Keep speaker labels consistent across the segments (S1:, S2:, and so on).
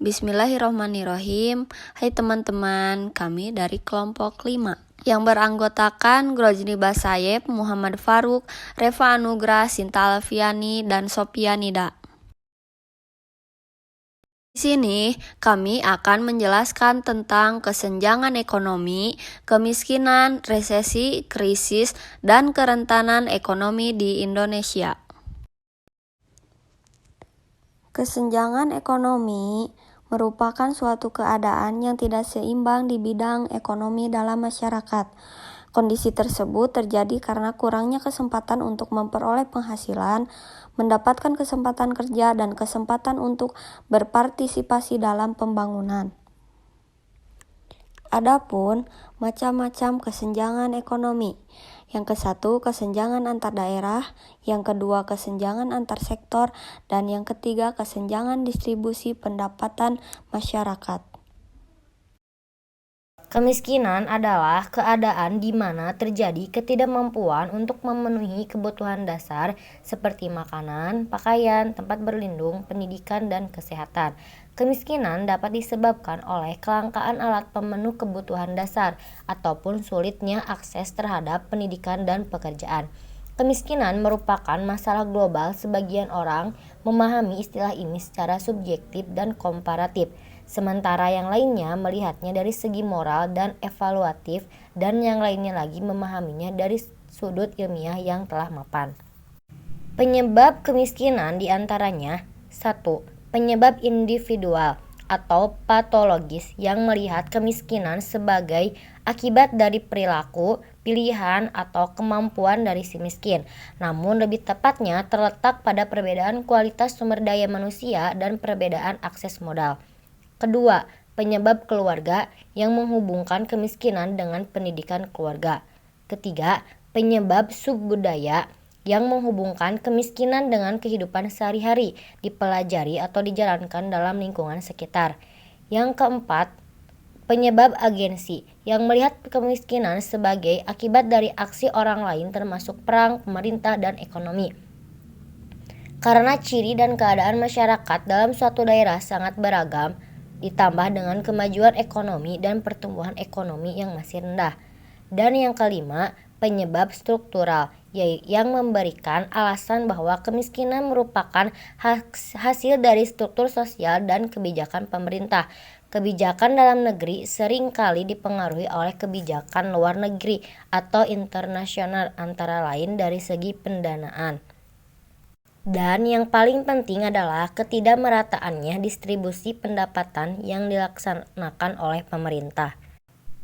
S1: Bismillahirrahmanirrahim. Hai teman-teman, kami dari kelompok 5 yang beranggotakan Grojni Basayeb, Muhammad Faruk, Reva Anugrah, Sinta Alfiani, dan Sopianida. Di sini kami akan menjelaskan tentang kesenjangan ekonomi, kemiskinan, resesi, krisis, dan kerentanan ekonomi di Indonesia. Kesenjangan ekonomi merupakan suatu keadaan yang tidak seimbang di bidang ekonomi dalam masyarakat. Kondisi tersebut terjadi karena kurangnya kesempatan untuk memperoleh penghasilan, mendapatkan kesempatan kerja, dan kesempatan untuk berpartisipasi dalam pembangunan. Adapun macam-macam kesenjangan ekonomi. Yang ke-1, kesenjangan antar daerah, yang kedua, kesenjangan antar sektor, dan yang ketiga, kesenjangan distribusi pendapatan masyarakat.
S2: Kemiskinan adalah keadaan di mana terjadi ketidakmampuan untuk memenuhi kebutuhan dasar seperti makanan, pakaian, tempat berlindung, pendidikan, dan kesehatan. Kemiskinan dapat disebabkan oleh kelangkaan alat pemenuh kebutuhan dasar ataupun sulitnya akses terhadap pendidikan dan pekerjaan. Kemiskinan merupakan masalah global. Sebagian orang memahami istilah ini secara subjektif dan komparatif, sementara yang lainnya melihatnya dari segi moral dan evaluatif, dan yang lainnya lagi memahaminya dari sudut ilmiah yang telah mapan. Penyebab kemiskinan diantaranya 1. Penyebab individual atau patologis yang melihat kemiskinan sebagai akibat dari perilaku, pilihan, atau kemampuan dari si miskin. Namun lebih tepatnya terletak pada perbedaan kualitas sumber daya manusia dan perbedaan akses modal. Kedua, penyebab keluarga yang menghubungkan kemiskinan dengan pendidikan keluarga. Ketiga, penyebab subbudaya yang menghubungkan kemiskinan dengan kehidupan sehari-hari, dipelajari atau dijalankan dalam lingkungan sekitar. Yang keempat, penyebab agensi yang melihat kemiskinan sebagai akibat dari aksi orang lain termasuk perang, pemerintah, dan ekonomi. Karena ciri dan keadaan masyarakat dalam suatu daerah sangat beragam, ditambah dengan kemajuan ekonomi dan pertumbuhan ekonomi yang masih rendah. Dan yang kelima, penyebab struktural yang memberikan alasan bahwa kemiskinan merupakan hasil dari struktur sosial dan kebijakan pemerintah. Kebijakan dalam negeri seringkali dipengaruhi oleh kebijakan luar negeri atau internasional, antara lain dari segi pendanaan. Dan yang paling penting adalah ketidakmerataannya distribusi pendapatan yang dilaksanakan oleh pemerintah.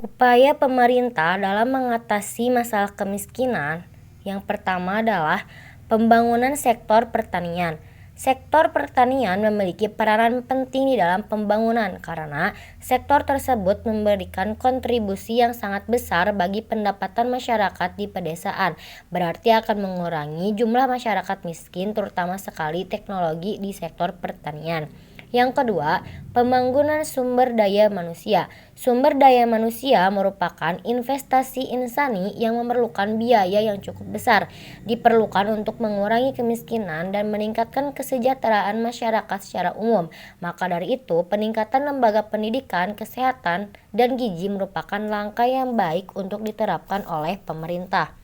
S2: Upaya pemerintah dalam mengatasi masalah kemiskinan yang pertama adalah pembangunan sektor pertanian. Sektor pertanian memiliki peranan penting di dalam pembangunan karena sektor tersebut memberikan kontribusi yang sangat besar bagi pendapatan masyarakat di pedesaan. Berarti akan mengurangi jumlah masyarakat miskin, terutama sekali teknologi di sektor pertanian. Yang kedua, pembangunan sumber daya manusia. Sumber daya manusia merupakan investasi insani yang memerlukan biaya yang cukup besar, diperlukan untuk mengurangi kemiskinan dan meningkatkan kesejahteraan masyarakat secara umum. Maka dari itu, peningkatan lembaga pendidikan, kesehatan, dan gizi merupakan langkah yang baik untuk diterapkan oleh pemerintah.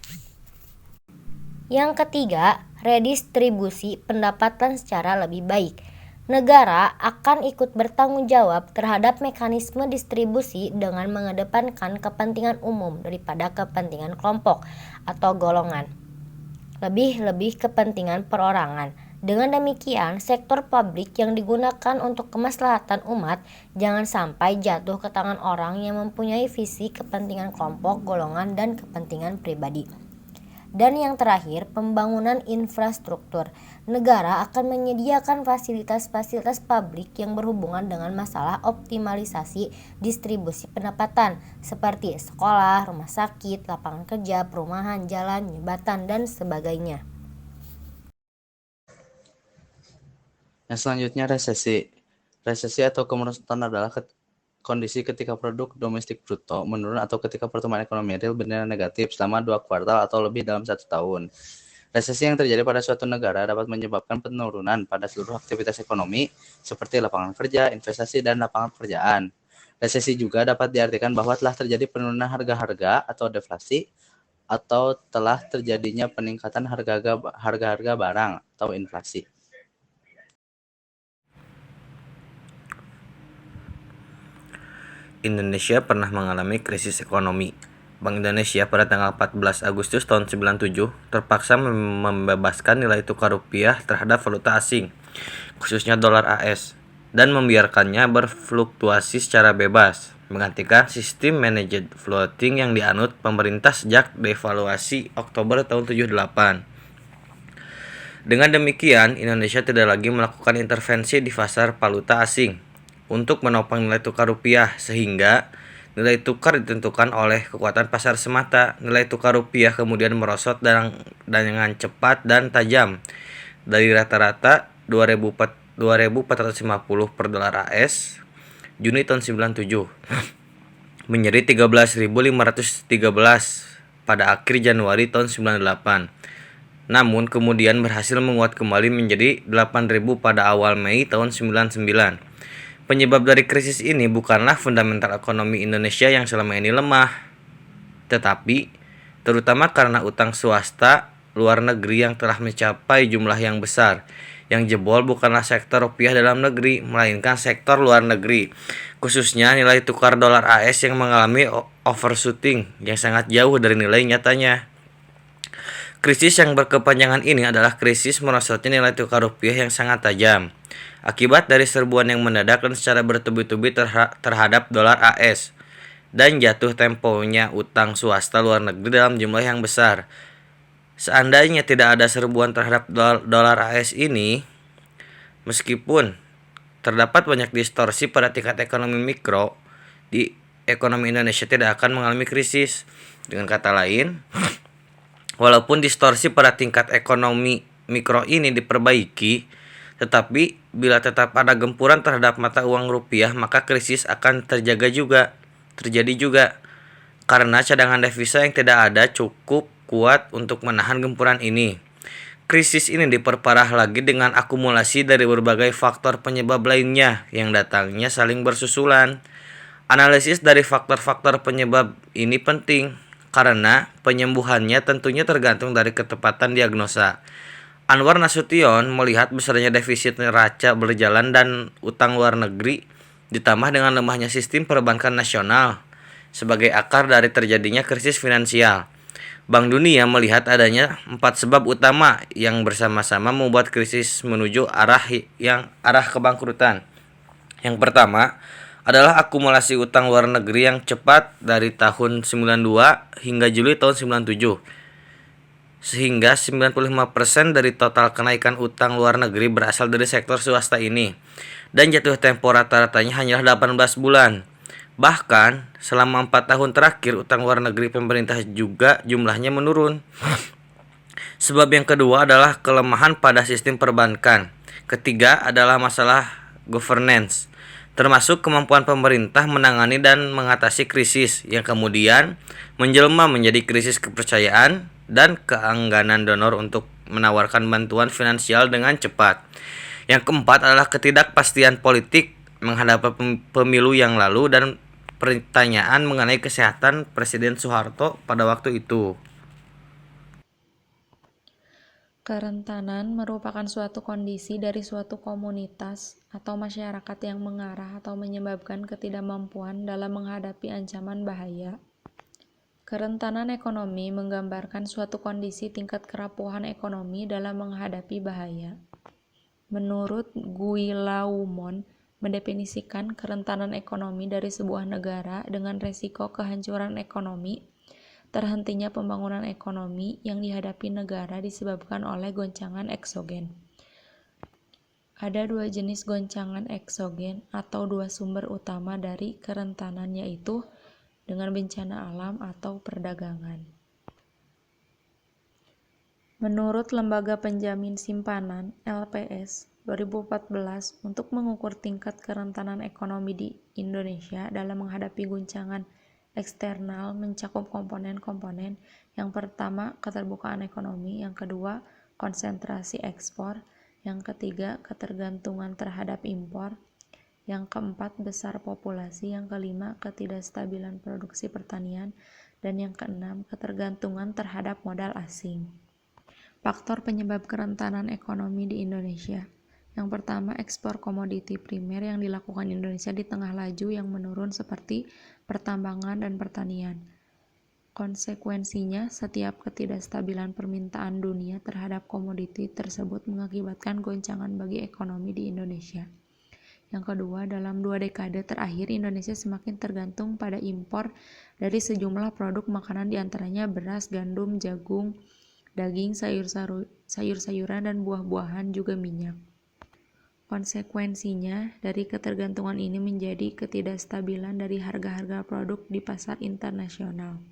S2: Yang ketiga, redistribusi pendapatan secara lebih baik. Negara akan ikut bertanggung jawab terhadap mekanisme distribusi dengan mengedepankan kepentingan umum daripada kepentingan kelompok atau golongan, lebih kepentingan perorangan. Dengan demikian, sektor publik yang digunakan untuk kemaslahatan umat jangan sampai jatuh ke tangan orang yang mempunyai visi kepentingan kelompok, golongan, dan kepentingan pribadi. Dan yang terakhir, pembangunan infrastruktur. Negara akan menyediakan fasilitas-fasilitas publik yang berhubungan dengan masalah optimalisasi distribusi pendapatan, seperti sekolah, rumah sakit, lapangan kerja, perumahan, jalan, jembatan, dan sebagainya.
S3: Yang selanjutnya resesi. Resesi atau kemerosotan adalah kondisi ketika produk domestik bruto menurun atau ketika pertumbuhan ekonomi real bernilai negatif selama 2 kuartal atau lebih dalam 1 tahun. Resesi yang terjadi pada suatu negara dapat menyebabkan penurunan pada seluruh aktivitas ekonomi seperti lapangan kerja, investasi, dan lapangan pekerjaan. Resesi juga dapat diartikan bahwa telah terjadi penurunan harga-harga atau deflasi atau telah terjadinya peningkatan harga-harga barang atau inflasi.
S4: Indonesia pernah mengalami krisis ekonomi. Bank Indonesia pada tanggal 14 Agustus tahun 97 terpaksa membebaskan nilai tukar rupiah terhadap valuta asing, khususnya dolar AS, dan membiarkannya berfluktuasi secara bebas, menggantikan sistem managed floating yang dianut pemerintah sejak devaluasi Oktober tahun 78. Dengan demikian, Indonesia tidak lagi melakukan intervensi di pasar valuta asing untuk menopang nilai tukar rupiah, sehingga nilai tukar ditentukan oleh kekuatan pasar semata. Nilai tukar rupiah kemudian merosot dengan cepat dan tajam dari rata-rata 2.450 per dolar AS Juni tahun 97 menjadi 13.513 pada akhir Januari tahun 98. Namun kemudian berhasil menguat kembali menjadi 8.000 pada awal Mei tahun 99. Penyebab dari krisis ini bukanlah fundamental ekonomi Indonesia yang selama ini lemah, tetapi terutama karena utang swasta luar negeri yang telah mencapai jumlah yang besar. Yang jebol bukanlah sektor rupiah dalam negeri, melainkan sektor luar negeri, khususnya nilai tukar dolar AS yang mengalami overshooting yang sangat jauh dari nilai nyatanya. Krisis yang berkepanjangan ini adalah krisis merosotnya nilai tukar rupiah yang sangat tajam, akibat dari serbuan yang mendadak dan secara bertubi-tubi terhadap dolar AS, dan jatuh temponya utang swasta luar negeri dalam jumlah yang besar. Seandainya tidak ada serbuan terhadap dolar AS ini, meskipun terdapat banyak distorsi pada tingkat ekonomi mikro, di ekonomi Indonesia tidak akan mengalami krisis. Dengan kata lain, walaupun distorsi pada tingkat ekonomi mikro ini diperbaiki, tetapi bila tetap ada gempuran terhadap mata uang rupiah, maka krisis akan terjadi juga, karena cadangan devisa yang tidak ada cukup kuat untuk menahan gempuran ini. Krisis ini diperparah lagi dengan akumulasi dari berbagai faktor penyebab lainnya yang datangnya saling bersusulan. Analisis dari faktor-faktor penyebab ini penting, karena penyembuhannya tentunya tergantung dari ketepatan diagnosa. Anwar Nasution melihat besarnya defisit neraca berjalan dan utang luar negeri ditambah dengan lemahnya sistem perbankan nasional sebagai akar dari terjadinya krisis finansial. Bank Dunia melihat adanya 4 sebab utama yang bersama-sama membuat krisis menuju arah kebangkrutan. Yang pertama adalah akumulasi utang luar negeri yang cepat dari tahun 92 hingga Juli tahun 97, sehingga 95% dari total kenaikan utang luar negeri berasal dari sektor swasta ini, dan jatuh tempo rata-ratanya hanyalah 18 bulan. Bahkan selama 4 tahun terakhir utang luar negeri pemerintah juga jumlahnya menurun. Sebab yang kedua adalah kelemahan pada sistem perbankan. Ketiga adalah masalah governance, termasuk kemampuan pemerintah menangani dan mengatasi krisis yang kemudian menjelma menjadi krisis kepercayaan dan keengganan donor untuk menawarkan bantuan finansial dengan cepat. Yang keempat adalah ketidakpastian politik menghadapi pemilu yang lalu dan pertanyaan mengenai kesehatan Presiden Soeharto pada waktu itu.
S5: Kerentanan merupakan suatu kondisi dari suatu komunitas atau masyarakat yang mengarah atau menyebabkan ketidakmampuan dalam menghadapi ancaman bahaya. Kerentanan ekonomi menggambarkan suatu kondisi tingkat kerapuhan ekonomi dalam menghadapi bahaya. Menurut Guillaume mendefinisikan kerentanan ekonomi dari sebuah negara dengan resiko kehancuran ekonomi, terhentinya pembangunan ekonomi yang dihadapi negara disebabkan oleh goncangan eksogen. Ada 2 jenis goncangan eksogen atau 2 sumber utama dari kerentanan, yaitu dengan bencana alam atau perdagangan. Menurut Lembaga Penjamin Simpanan (LPS) 2014, untuk mengukur tingkat kerentanan ekonomi di Indonesia dalam menghadapi guncangan Eksternal mencakup komponen-komponen. Yang pertama, keterbukaan ekonomi. Yang kedua, konsentrasi ekspor. Yang ketiga, ketergantungan terhadap impor. Yang keempat, besar populasi. Yang kelima, ketidakstabilan produksi pertanian. Dan yang keenam, ketergantungan terhadap modal asing. Faktor penyebab kerentanan ekonomi di Indonesia. Yang pertama, ekspor komoditi primer yang dilakukan Indonesia di tengah laju yang menurun seperti pertambangan dan pertanian. Konsekuensinya, setiap ketidakstabilan permintaan dunia terhadap komoditi tersebut mengakibatkan goncangan bagi ekonomi di Indonesia. Yang kedua, dalam 2 dekade terakhir Indonesia semakin tergantung pada impor dari sejumlah produk makanan diantaranya beras, gandum, jagung, daging, sayur-sayuran, dan buah-buahan, juga minyak. Konsekuensinya, dari ketergantungan ini menjadi ketidakstabilan dari harga-harga produk di pasar internasional.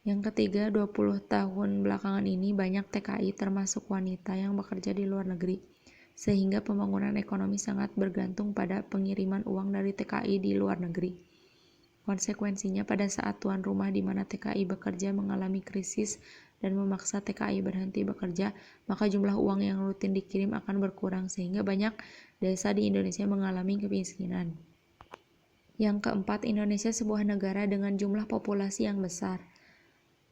S5: Yang ketiga, 20 tahun belakangan ini banyak TKI termasuk wanita yang bekerja di luar negeri, sehingga pembangunan ekonomi sangat bergantung pada pengiriman uang dari TKI di luar negeri. Konsekuensinya, pada saat tuan rumah di mana TKI bekerja mengalami krisis dan memaksa TKI berhenti bekerja, maka jumlah uang yang rutin dikirim akan berkurang sehingga banyak desa di Indonesia mengalami kemiskinan. Yang keempat, Indonesia sebuah negara dengan jumlah populasi yang besar.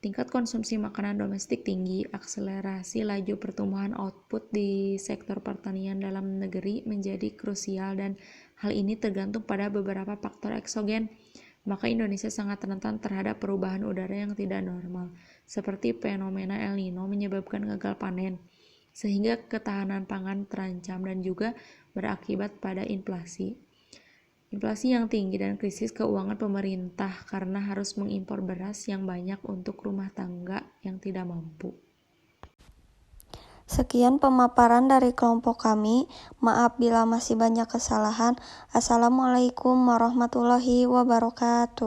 S5: Tingkat konsumsi makanan domestik tinggi, akselerasi laju pertumbuhan output di sektor pertanian dalam negeri menjadi krusial dan hal ini tergantung pada beberapa faktor eksogen. Maka Indonesia sangat rentan terhadap perubahan udara yang tidak normal, seperti fenomena El Nino menyebabkan gagal panen, sehingga ketahanan pangan terancam dan juga berakibat pada inflasi. Inflasi yang tinggi dan krisis keuangan pemerintah karena harus mengimpor beras yang banyak untuk rumah tangga yang tidak mampu.
S1: Sekian pemaparan dari kelompok kami. Maaf bila masih banyak kesalahan. Assalamualaikum warahmatullahi wabarakatuh.